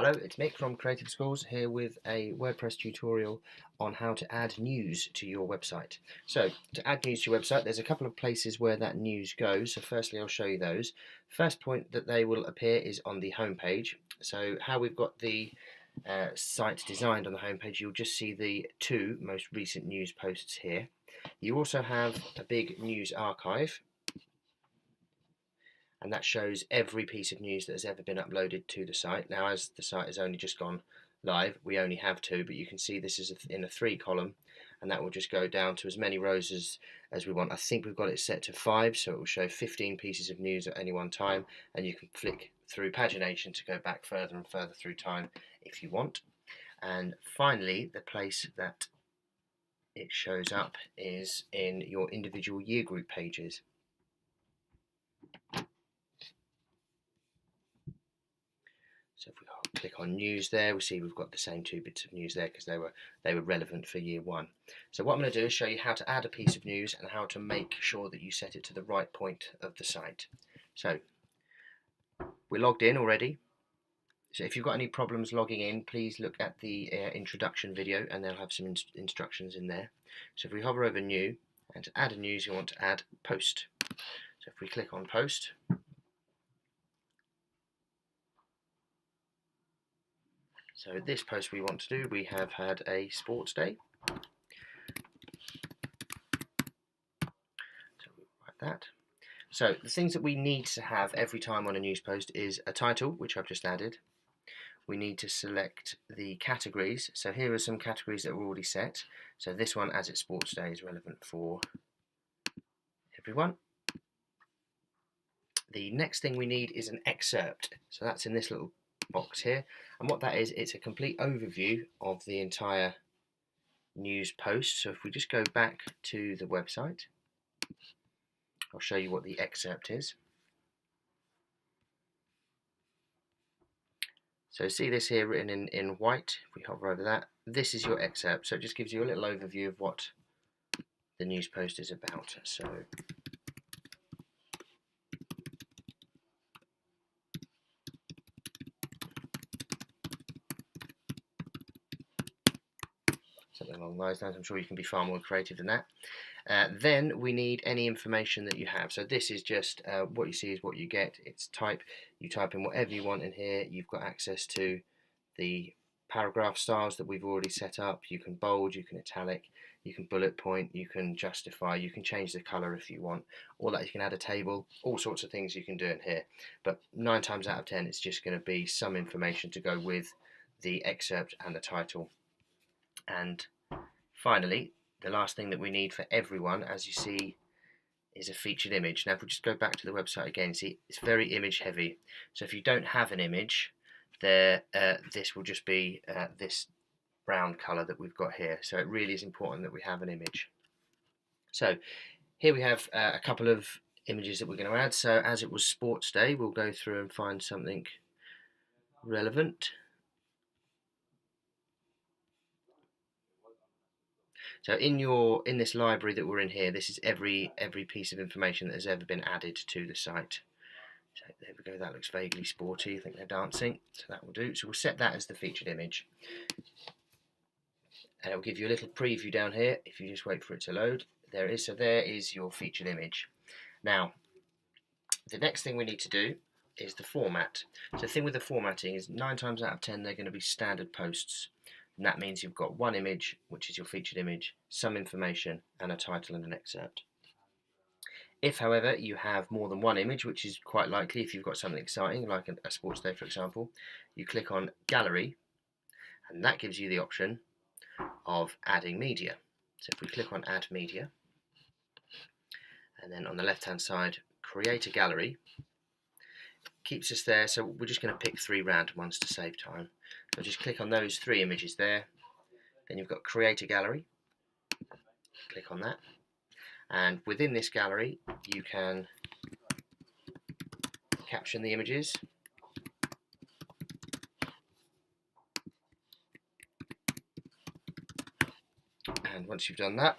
Hello, it's Mick from Creative Schools here with a WordPress tutorial on how to add news to your website. So to add news to your website, there's a couple of places where that news goes. So firstly, I'll show you those. First point that they will appear is on the home page. So how we've got the site designed on the home page, you'll just see the two most recent news posts here. You also have a big news archive, and that shows every piece of news that has ever been uploaded to the site. Now, as the site has only just gone live, we only have two, but you can see this is in a 3-column, and that will just go down to as many rows as we want. I think we've got it set to 5, so it will show 15 pieces of news at any one time, and you can flick through pagination to go back further and further through time if you want. And finally, the place that it shows up is in your individual year group pages. So if we click on news there, we see we've got the same 2 bits of news there because they were relevant for year 1. So what I'm going to do is show you how to add a piece of news and how to make sure that you set it to the right point of the site. So we're logged in already. So if you've got any problems logging in, please look at the introduction video and they'll have some instructions in there. So if we hover over new, and to add a news you want to add post. So if we click on post, so this post we want to do, we have had a sports day. So we write that. So the things that we need to have every time on a news post is a title, which I've just added. We need to select the categories. So here are some categories that are already set. So this one, as it's sports day, is relevant for everyone. The next thing we need is an excerpt. So that's in this little box here, and what that is, it's a complete overview of the entire news post. So if we just go back to the website, I'll show you what the excerpt is. So see this here written in white. If we hover over that, this is your excerpt. So it just gives you a little overview of what the news post is about. So something along those lines. I'm sure you can be far more creative than that. Then we need any information that you have. So this is just what you see is what you get. It's type. You type in whatever you want in here. You've got access to the paragraph styles that we've already set up. You can bold, you can italic, you can bullet point, you can justify, you can change the color if you want. All that, you can add a table, all sorts of things you can do in here. But 9 times out of 10 it's just going to be some information to go with the excerpt and the title. And finally, the last thing that we need for everyone, as you see, is a featured image. Now if we just go back to the website again, see it's very image heavy. So if you don't have an image there, this will just be this brown colour that we've got here. So it really is important that we have an image. So here we have a couple of images that we're going to add. So as it was sports day, we'll go through and find something relevant. So in this library that we're in here, this is every piece of information that has ever been added to the site. So there we go, that looks vaguely sporty. I think they're dancing, so that will do. So we'll set that as the featured image. And it will give you a little preview down here if you just wait for it to load. There it is, so there is your featured image. Now, the next thing we need to do is the format. So the thing with the formatting is 9 times out of 10 they're going to be standard posts. And that means you've got one image, which is your featured image, some information, and a title and an excerpt. If, however, you have more than one image, which is quite likely if you've got something exciting, like a sports day, for example, you click on Gallery, and that gives you the option of adding media. So if we click on Add Media, and then on the left-hand side, Create a Gallery, keeps us there, so we're just going to pick 3 random ones to save time. So just click on those 3 images there, then you've got Create a Gallery, click on that, and within this gallery you can caption the images, and once you've done that,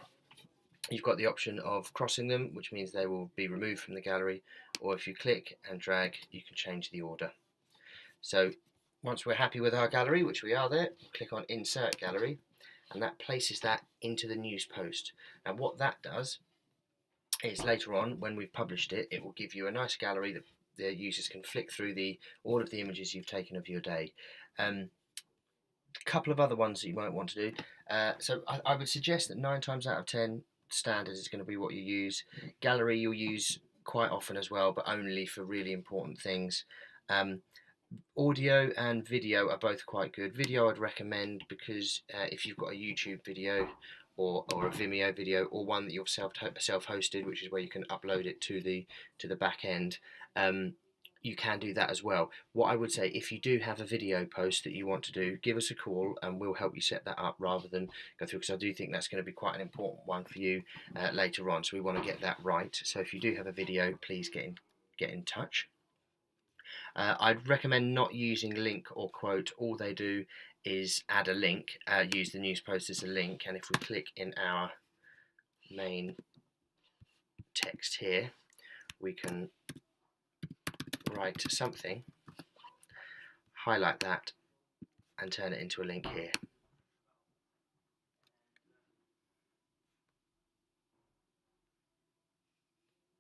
you've got the option of crossing them, which means they will be removed from the gallery, or if you click and drag you can change the order. So Once we're happy with our gallery, which we are there, click on Insert Gallery, and that places that into the news post. And what that does is later on, when we've published it, it will give you a nice gallery that the users can flick through all of the images you've taken of your day. A couple of other ones that you might want to do. So I would suggest that 9 times out of 10, standard is going to be what you use. Gallery you'll use quite often as well, but only for really important things. Audio and video are both quite good. Video I'd recommend because if you've got a YouTube video or a Vimeo video, or one that you've self-hosted, which is where you can upload it to the back end, you can do that as well. What I would say, if you do have a video post that you want to do, give us a call and we'll help you set that up rather than go through, because I do think that's going to be quite an important one for you later on, so we want to get that right. So if you do have a video, please get in touch. I'd recommend not using link or quote. All they do is add a link, use the news post as a link, and if we click in our main text here, we can write something, highlight that, and turn it into a link here.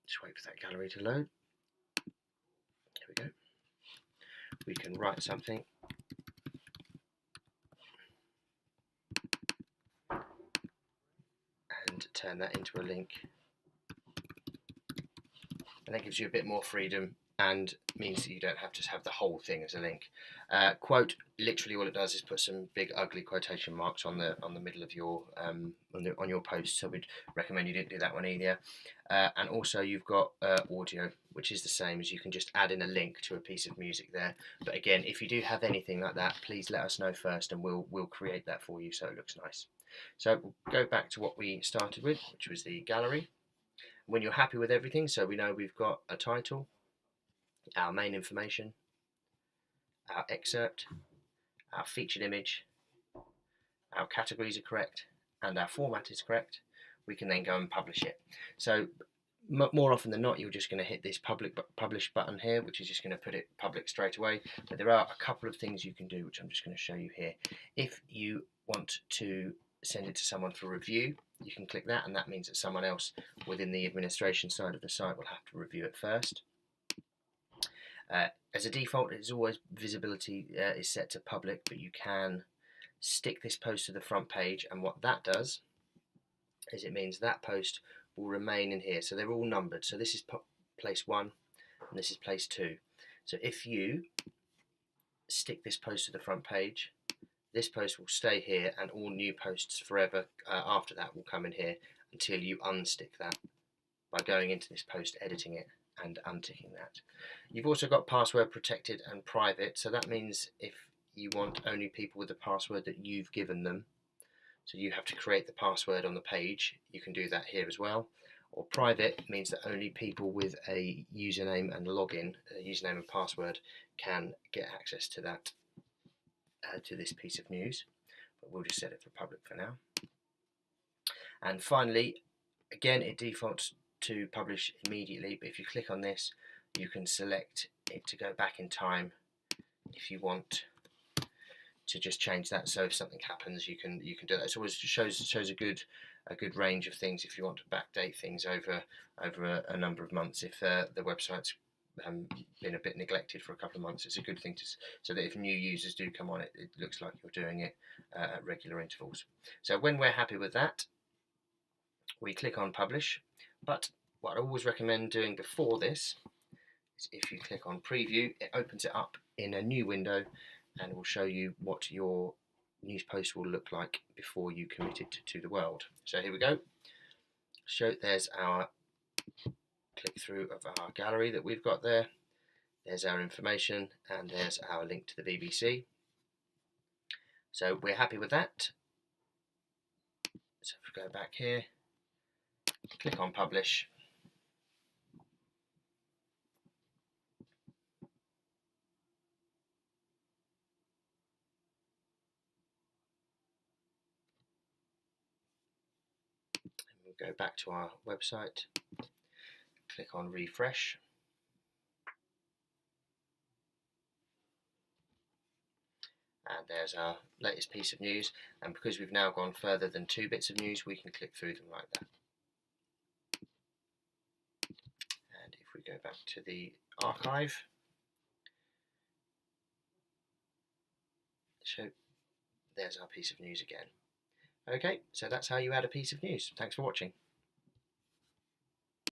Just wait for that gallery to load. Here we go. We can write something and turn that into a link, and that gives you a bit more freedom and means that you don't have to have the whole thing as a link. Quote, literally all it does is put some big ugly quotation marks on the middle of your on your post, so we'd recommend you didn't do that one either. And also you've got audio, which is the same, as you can just add in a link to a piece of music there. But again, if you do have anything like that, please let us know first and we'll create that for you so it looks nice. So we'll go back to what we started with, which was the gallery. When you're happy with everything, so we know we've got a title, our main information, our excerpt, our featured image, our categories are correct, and our format is correct, we can then go and publish it. So more often than not, you're just going to hit this publish button here, which is just going to put it public straight away. But there are a couple of things you can do, which I'm just going to show you here. If you want to send it to someone for review, you can click that, and that means that someone else within the administration side of the site will have to review it first. As a default, it's always visibility is set to public, but you can stick this post to the front page, and what that does is it means that post will remain in here. So they're all numbered. So this is place 1 and this is place 2. So if you stick this post to the front page, this post will stay here, and all new posts forever after that will come in here until you unstick that by going into this post, editing it, and unticking that. You've also got password protected and private, so that means if you want only people with the password that you've given them, so you have to create the password on the page, you can do that here as well. Or private means that only people with a username and login, a username and password, can get access to that, to this piece of news. But we'll just set it for public for now. And finally, again, it defaults to publish immediately, but if you click on this, you can select it to go back in time if you want to just change that. So if something happens, you can do that. It always shows a good range of things if you want to backdate things over a number of months. If the website's been a bit neglected for a couple of months, it's a good thing so that if new users do come on, it looks like you're doing it at regular intervals. So when we're happy with that, we click on publish. But what I always recommend doing before this is if you click on preview, it opens it up in a new window and will show you what your news post will look like before you commit it to the world. So here we go. There's our click through of our gallery that we've got there. There's our information, and there's our link to the BBC. So we're happy with that. So if we go back here, click on publish. And we'll go back to our website, click on refresh. and there's our latest piece of news. And because we've now gone further than 2 bits of news, we can click through them like that. And if we go back to the archive, so there's our piece of news again. Okay, so that's how you add a piece of news. Thanks for watching.